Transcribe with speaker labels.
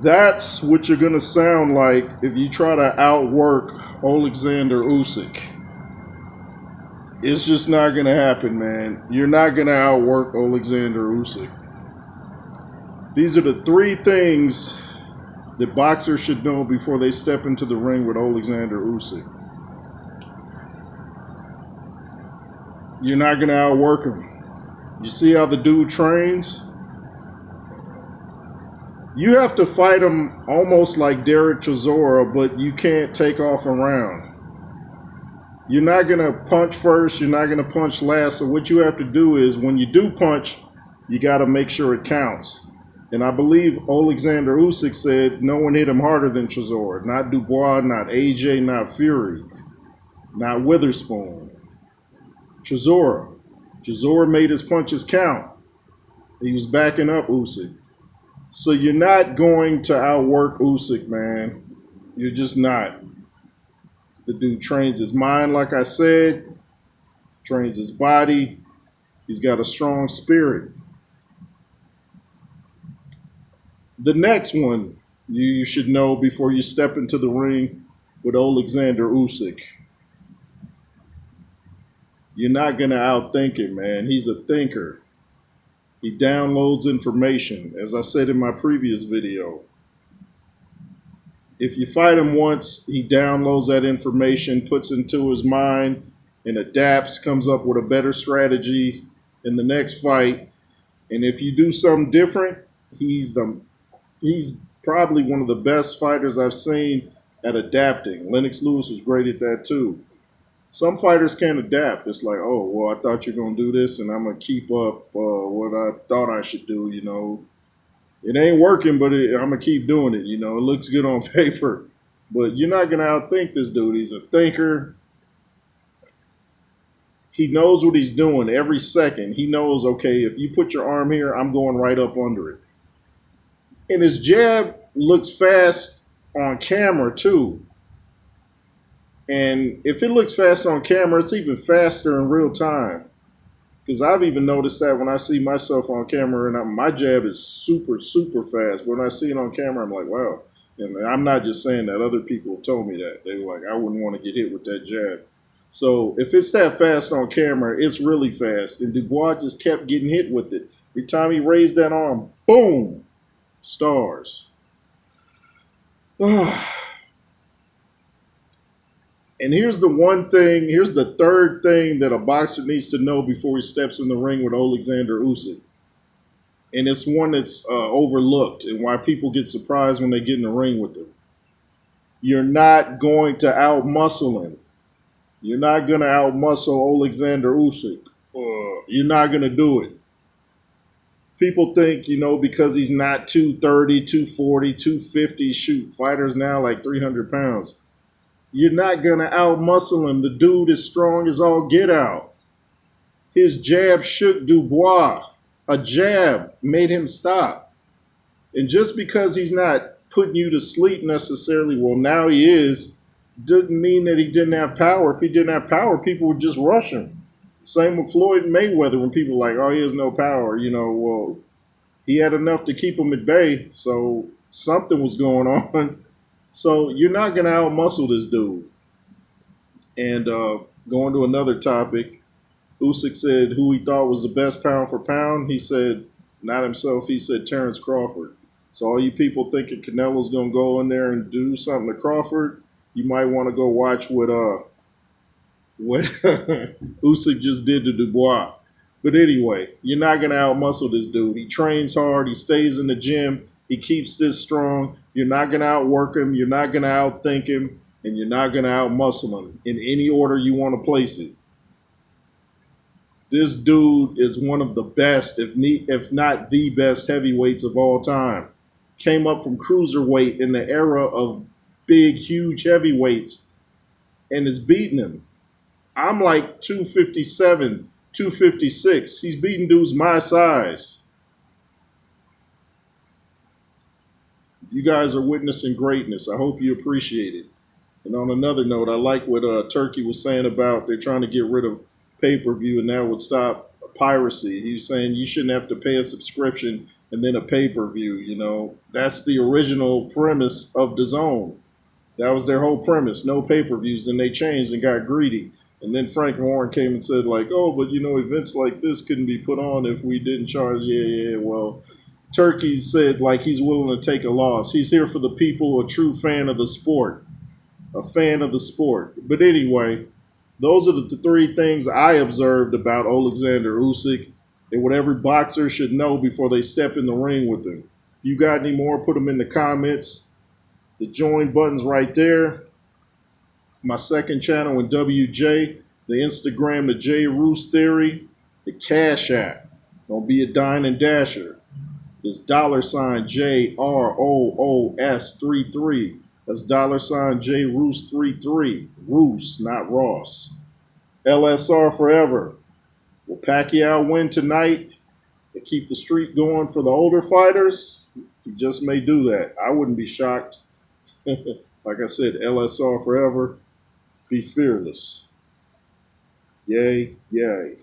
Speaker 1: That's what you're going to sound like if you try to outwork Oleksandr Usyk. It's just not going to happen, man. You're not going to outwork Oleksandr Usyk. These are the three things that boxers should know before they step into the ring with Oleksandr Usyk. You're not going to outwork him. You see how the dude trains? You have to fight him almost like Derek Chisora, but you can't take off a round. You're not going to punch first. You're not going to punch last. So what you have to do is when you do punch, you got to make sure it counts. And I believe Oleksandr Usyk said no one hit him harder than Chisora. Not Dubois, not AJ, not Fury, not Witherspoon. Chisora. Chisora made his punches count. He was backing up Usyk. So you're not going to outwork Usyk, man. You're just not. The dude trains his mind, like I said, trains his body. He's got a strong spirit. The next one you should know before you step into the ring with Oleksandr Usyk. You're not going to outthink him, man. He's a thinker. He downloads information, as I said in my previous video. If you fight him once, he downloads that information, puts it into his mind, and adapts, comes up with a better strategy in the next fight. And if you do something different, he's probably one of the best fighters I've seen at adapting. Lennox Lewis was great at that too. Some fighters can't adapt. It's like, oh, well, I thought you're going to do this, and I'm going to keep up what I thought I should do, you know. It ain't working, but I'm going to keep doing it, you know. It looks good on paper. But you're not going to outthink this dude. He's a thinker. He knows what he's doing every second. He knows, okay, if you put your arm here, I'm going right up under it. And his jab looks fast on camera, too. And if it looks fast on camera, it's even faster in real time. Because I've even noticed that when I see myself on camera, and my jab is super, super fast. But when I see it on camera, I'm like, wow. And I'm not just saying that. Other people have told me that. They were like, I wouldn't want to get hit with that jab. So if it's that fast on camera, it's really fast. And Dubois just kept getting hit with it. Every time he raised that arm, boom, stars. And here's the third thing that a boxer needs to know before he steps in the ring with Oleksandr Usyk. And it's one that's overlooked and why people get surprised when they get in the ring with him. You're not going to out-muscle him. You're not going to out-muscle Oleksandr Usyk. You're not going to do it. People think, you know, because he's not 230, 240, 250, shoot, fighters now like 300 pounds. You're not going to out-muscle him. The dude is strong as all get out. His jab shook Dubois. A jab made him stop. And just because he's not putting you to sleep necessarily, well, now he is, doesn't mean that he didn't have power. If he didn't have power, people would just rush him. Same with Floyd Mayweather when people are like, oh, he has no power. You know, well, he had enough to keep him at bay. So something was going on. So you're not going to out-muscle this dude. And going to another topic, Usyk said who he thought was the best pound for pound. He said, not himself, he said Terrence Crawford. So all you people thinking Canelo's going to go in there and do something to Crawford, you might want to go watch what Usyk just did to Dubois. But anyway, you're not going to out-muscle this dude. He trains hard. He stays in the gym. He keeps this strong. You're not going to outwork him. You're not going to outthink him. And you're not going to out-muscle him in any order you want to place it. This dude is one of the best, if not the best heavyweights of all time. Came up from cruiserweight in the era of big, huge heavyweights and is beating him. I'm like 257, 256. He's beating dudes my size. You guys are witnessing greatness. I hope you appreciate it. And on another note, I like what Turkey was saying about they're trying to get rid of pay-per-view and that would stop piracy. He was saying you shouldn't have to pay a subscription and then a pay-per-view. That's the original premise of the Zone. That was their whole premise. No pay-per-views. Then they changed and got greedy. And then Frank Warren came and said, like, oh, but events like this couldn't be put on if we didn't charge. Yeah. Well, Turkey said like he's willing to take a loss. He's here for the people, a true fan of the sport, a fan of the sport. But anyway, those are the three things I observed about Oleksandr Usyk and what every boxer should know before they step in the ring with him. If you got any more, put them in the comments. The join button's right there. My second channel in WJ, the Instagram, the J Roos Theory, the Cash App. Don't be a dine and dasher. It's $ JROOS33. That's $ J Roos 33. Roos, not Ross. LSR forever. Will Pacquiao win tonight to keep the streak going for the older fighters? He just may do that. I wouldn't be shocked. Like I said, LSR forever. Be fearless. Yay, yay.